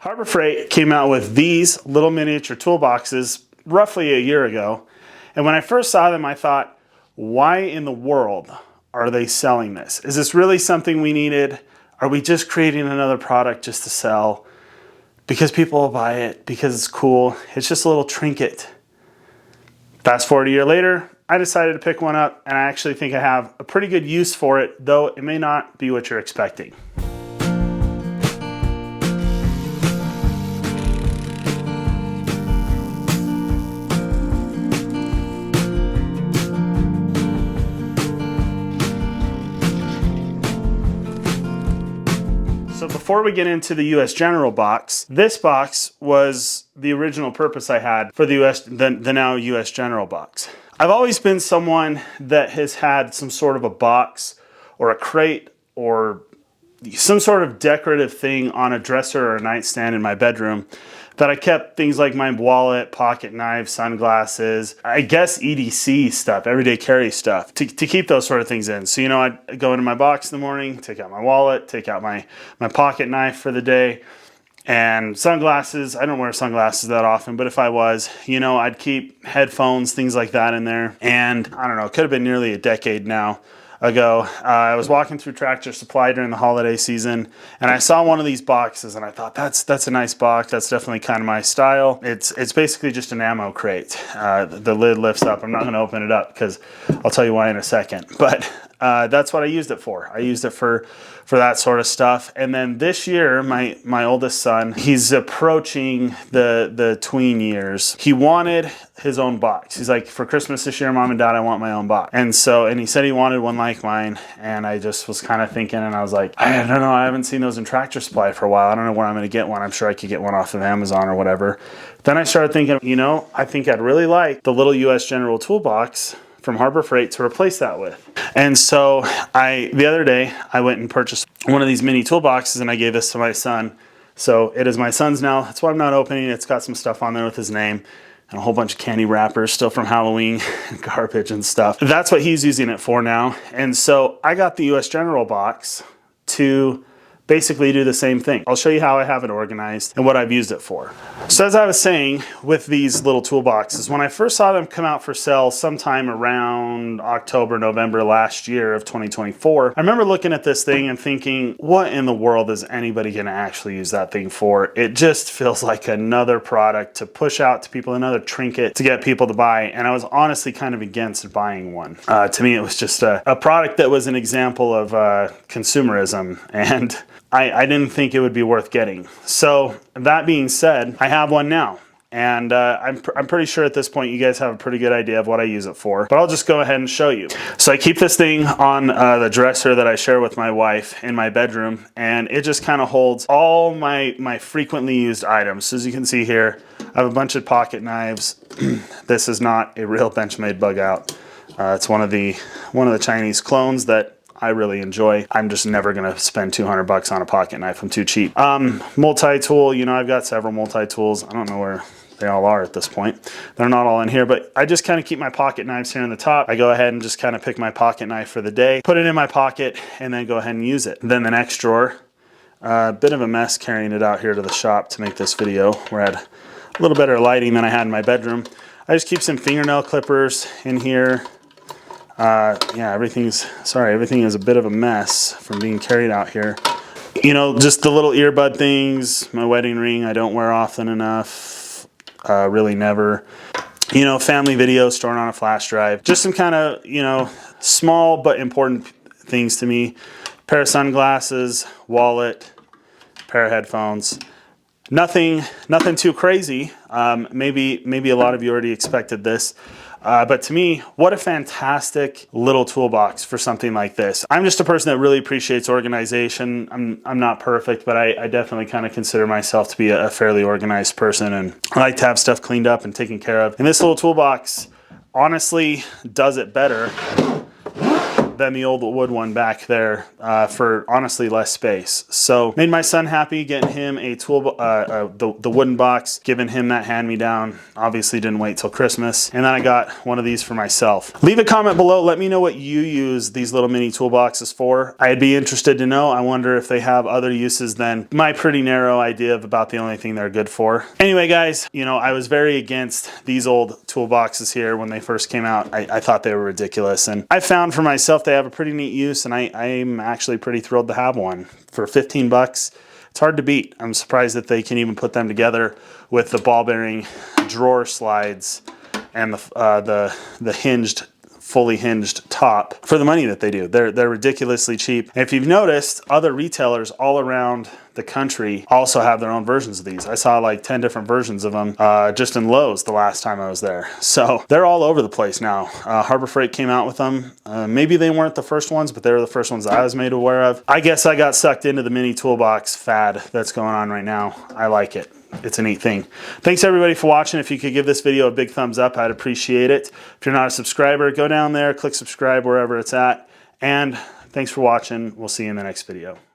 Harbor Freight came out with these little miniature toolboxes roughly a year ago. And when I first saw them, I thought, why in the world are they selling this? Is this really something we needed? Are we just creating another product just to sell? Because people will buy it, because it's cool. It's just a little trinket. Fast forward a year later, I decided to pick one up, and I actually think I have a pretty good use for it, though it may not be what you're expecting. So before we get into the US General box, this box was the original purpose I had for the now US General box. I've always been someone that has had some sort of a box or a crate or some sort of decorative thing on a dresser or a nightstand in my bedroom that I kept things like my wallet, pocket knife, sunglasses, I guess EDC stuff, everyday carry stuff, to keep those sort of things in. So, I'd go into my box in the morning, take out my wallet, take out my pocket knife for the day, and sunglasses. I don't wear sunglasses that often, but if I was, I'd keep headphones, things like that in there. And I don't know, it could have been nearly a decade now ago. I was walking through Tractor Supply during the holiday season, and I saw one of these boxes, and I thought, that's a nice box. That's definitely kind of my style. It's basically just an ammo crate. The lid lifts up. I'm not going to open it up because I'll tell you why in a second. But that's what I used it for. I used it for that sort of stuff. And then this year, my oldest son, he's approaching the tween years. He wanted his own box. He's like, for Christmas this year, Mom and Dad, I want my own box. And he said he wanted one like mine. And I just was kind of thinking, and I was like, I don't know, I haven't seen those in Tractor Supply for a while. I don't know where I'm going to get one. I'm sure I could get one off of Amazon or whatever. Then I started thinking, I think I'd really like the little US General toolbox from Harbor Freight to replace that with. And so the other day, I went and purchased one of these mini toolboxes, and I gave this to my son. So it is my son's now. That's why I'm not opening it. It's got some stuff on there with his name and a whole bunch of candy wrappers still from Halloween, garbage and stuff. That's what he's using it for now. And so I got the US General box to basically do the same thing. I'll show you how I have it organized and what I've used it for. So as I was saying, with these little toolboxes, when I first saw them come out for sale sometime around October, November last year of 2024, I remember looking at this thing and thinking, what in the world is anybody gonna actually use that thing for? It just feels like another product to push out to people, another trinket to get people to buy. And I was honestly kind of against buying one. To me, it was just a product that was an example of consumerism, and I didn't think it would be worth getting. So that being said, I have one now. And I'm pretty sure at this point you guys have a pretty good idea of what I use it for. But I'll just go ahead and show you. So I keep this thing on the dresser that I share with my wife in my bedroom. And it just kind of holds all my frequently used items. So as you can see here, I have a bunch of pocket knives. This is not a real Benchmade bug out. It's one of the Chinese clones that I really enjoy. I'm just never gonna spend 200 bucks on a pocket knife. I'm too cheap. Multi-tool, I've got several multi-tools. I don't know where they all are at this point. They're not all in here, but I just kind of keep my pocket knives here in the top. I go ahead and just kind of pick my pocket knife for the day, put it in my pocket, and then go ahead and use it. Then the next drawer, a bit of a mess carrying it out here to the shop to make this video, where I had a little better lighting than I had in my bedroom. I just keep some fingernail clippers in here. Yeah, everything is a bit of a mess from being carried out here. Just the little earbud things, my wedding ring I don't wear often enough, really never. Family videos stored on a flash drive. Just some kind of, small but important things to me. Pair of sunglasses, wallet, pair of headphones. Nothing too crazy. Maybe a lot of you already expected this. But to me, what a fantastic little toolbox for something like this. I'm just a person that really appreciates organization. I'm not perfect, but I definitely kind of consider myself to be a fairly organized person, and I like to have stuff cleaned up and taken care of. And this little toolbox honestly does it better than the old wood one back there for honestly less space. So made my son happy getting him a tool, the wooden box, giving him that hand-me-down. Obviously didn't wait till Christmas. And then I got one of these for myself. Leave a comment below. Let me know what you use these little mini toolboxes for. I'd be interested to know. I wonder if they have other uses than my pretty narrow idea of about the only thing they're good for. Anyway, guys, you know, I was very against these old toolboxes here when they first came out. I thought they were ridiculous, and I found for myself they have a pretty neat use, and I'm actually pretty thrilled to have one. For 15 bucks, it's hard to beat. I'm surprised that they can even put them together with the ball bearing drawer slides and the hinged, fully hinged top for the money that they do. They're ridiculously cheap. And if you've noticed, other retailers all around the country also have their own versions of these. I saw like 10 different versions of them just in Lowe's the last time I was there. So they're all over the place now. Harbor Freight came out with them. Maybe they weren't the first ones, but they were the first ones that I was made aware of. I guess I got sucked into the mini toolbox fad that's going on right now. I like it. It's a neat thing. Thanks everybody for watching. If you could give this video a big thumbs up, I'd appreciate it. If you're not a subscriber, go down there, click subscribe wherever it's at. And thanks for watching. We'll see you in the next video.